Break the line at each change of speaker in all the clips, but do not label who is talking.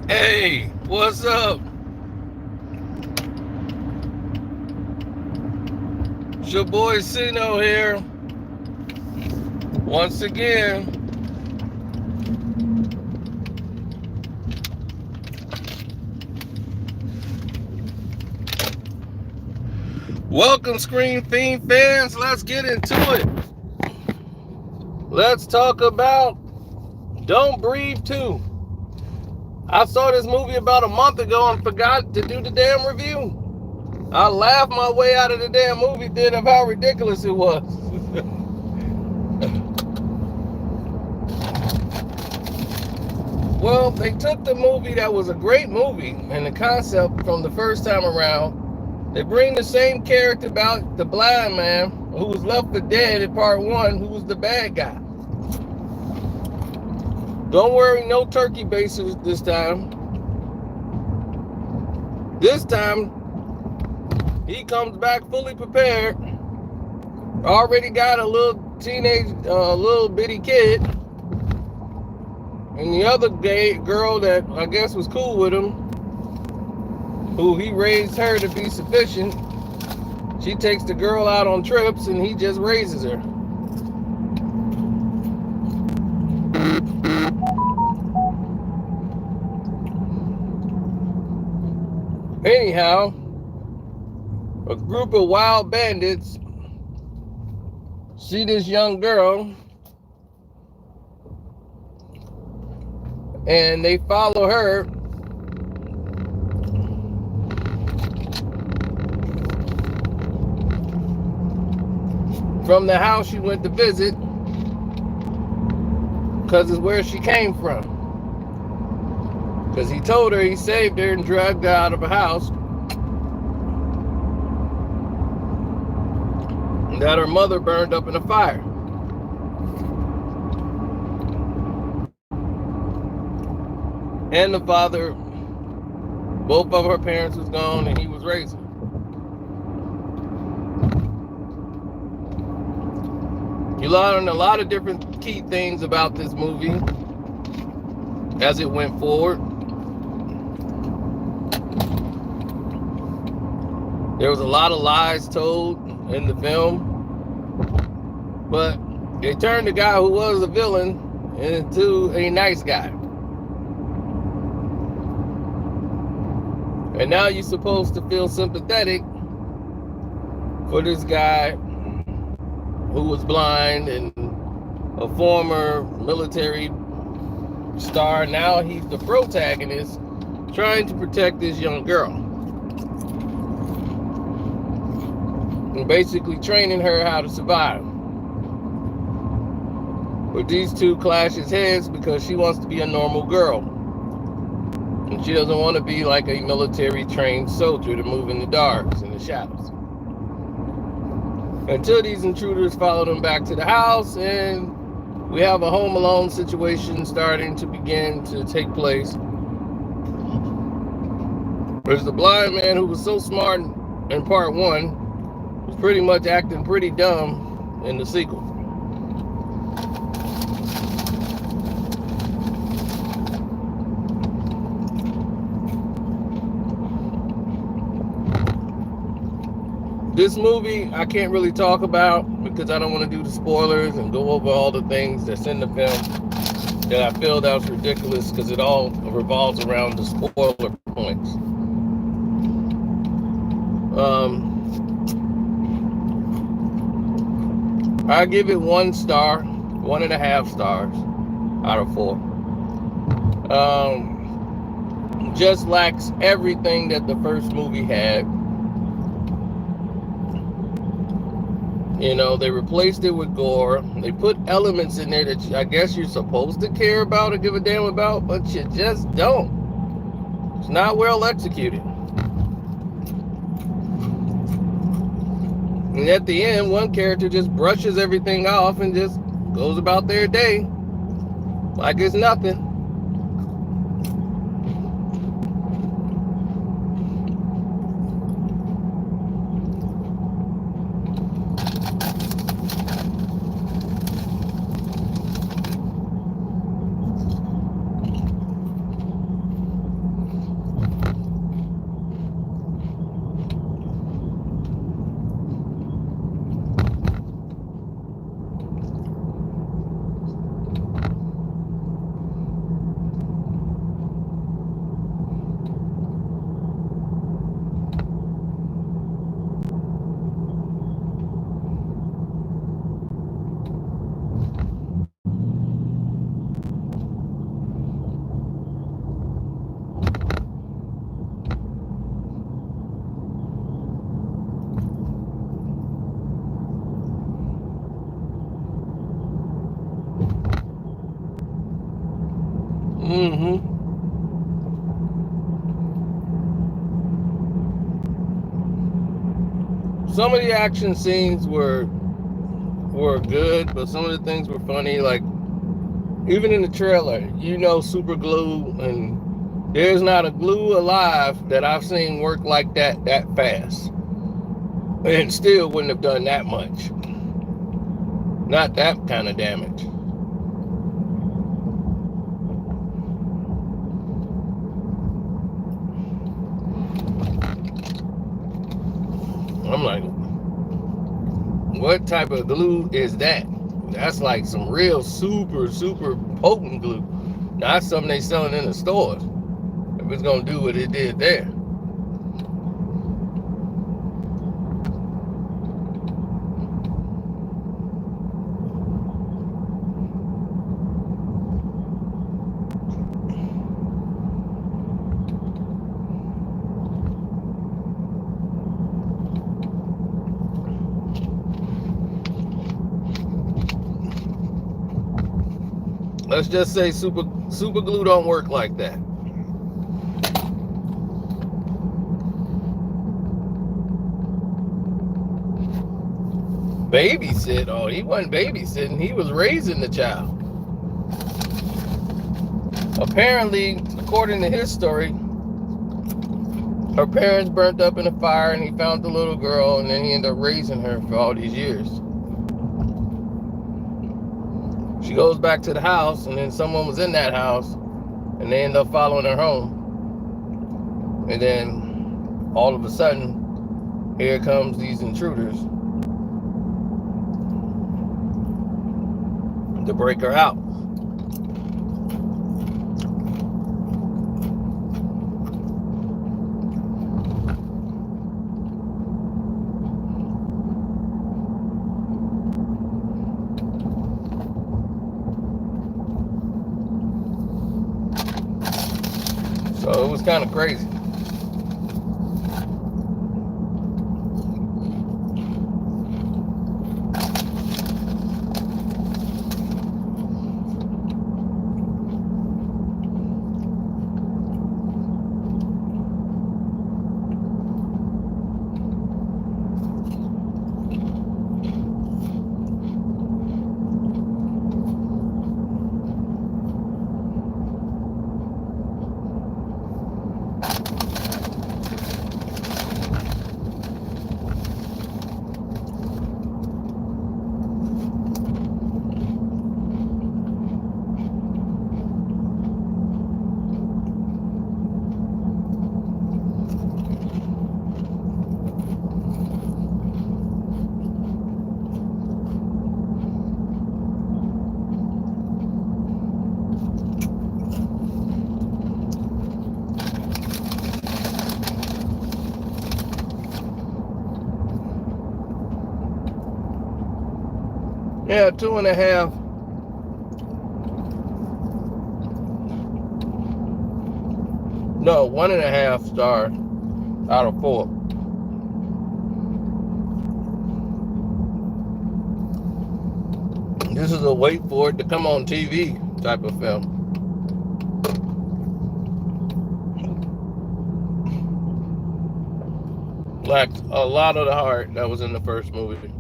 Hey, what's up? It's your boy Sino here. Once again, welcome Screen Fiend fans. Let's get into it. Let's talk about Don't Breathe 2. I saw this movie about a month ago and forgot to do the damn review. I laughed my way out of the damn movie theater of how ridiculous it was. Well, they took the movie that was a great movie and the concept from the first time around. They bring the same character about the blind man who was left for dead in part one, who was the bad guy. Don't worry, no turkey bases this time. This time, he comes back fully prepared. Already got a little teenage, little bitty kid. And the other gay girl that I guess was cool with him, who he raised her to be sufficient, she takes the girl out on trips and he just raises her. Anyhow, a group of wild bandits see this young girl and they follow her from the house she went to visit because it's where she came from. Because he told her he saved her and dragged her out of a house that her mother burned up in a fire. And the father, both of her parents was gone and he was raising her. You learn a lot of different key things about this movie as it went forward. There was a lot of lies told in the film, but they turned the guy who was a villain into a nice guy. And now you're supposed to feel sympathetic for this guy who was blind and a former military star. Now he's the protagonist trying to protect this young girl. And basically training her how to survive. But these two clashes heads because she wants to be a normal girl. And she doesn't want to be like a military trained soldier to move in the darks and the shadows. Until these intruders follow them back to the house and we have a Home Alone situation starting to begin to take place. There's the blind man who was so smart in part one was pretty much acting pretty dumb in the sequel. This movie I can't really talk about because I don't want to do the spoilers and go over all the things that's in the film that I feel that was ridiculous because it all revolves around the spoiler points. I give it 1 star, 1.5 stars out of 4. Just lacks everything that the first movie had. You know, they replaced it with gore. They put elements in there that I guess you're supposed to care about or give a damn about, but you just don't. It's not well executed. And at the end, one character just brushes everything off and just goes about their day like it's nothing. Some of the action scenes were good, but some of the things were funny. Like even in the trailer, you know, super glue, and there's not a glue alive that I've seen work like that fast, and still wouldn't have done that much. Not that kind of damage. I'm like, what type of glue is that? That's like some real super potent glue. Not something they selling in the stores. If it's gonna do what it did there. Let's just say super glue don't work like that. Babysit? Oh, he wasn't babysitting. He was raising the child. Apparently, according to his story, her parents burnt up in a fire and he found the little girl, and then he ended up raising her for all these years. She goes back to the house, and then someone was in that house, and they end up following her home. And then all of a sudden, here comes these intruders to break her out. So it was kind of crazy. Yeah, 2.5. No, 1.5 star out of 4. This is a wait for it to come on TV type of film. Lacked a lot of the heart that was in the first movie.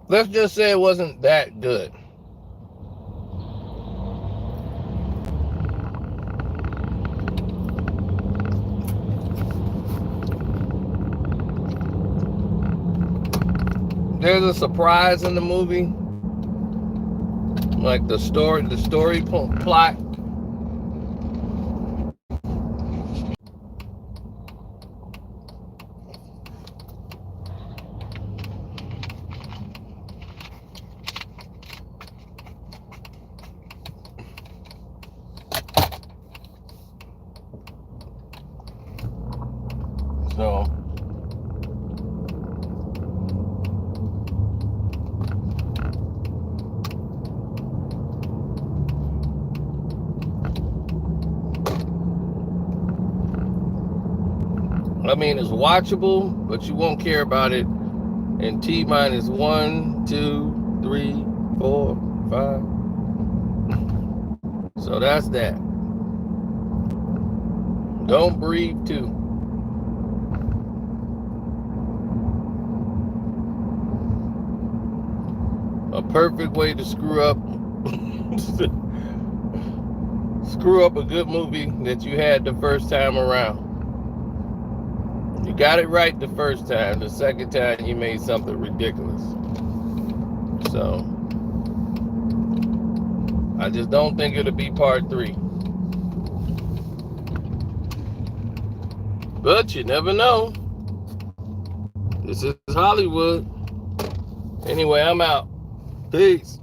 Let's just say it wasn't that good. There's a surprise in the movie, like the story plot. So I mean, it's watchable, but you won't care about it in T minus 1, 2, 3, 4, that's that. Don't breathe too. A perfect way to screw up a good movie that you had the first time around. You got it right the first time. The second time you made something ridiculous. So I just don't think it'll be part 3. But you never know. This is Hollywood. Anyway, I'm out. Peace.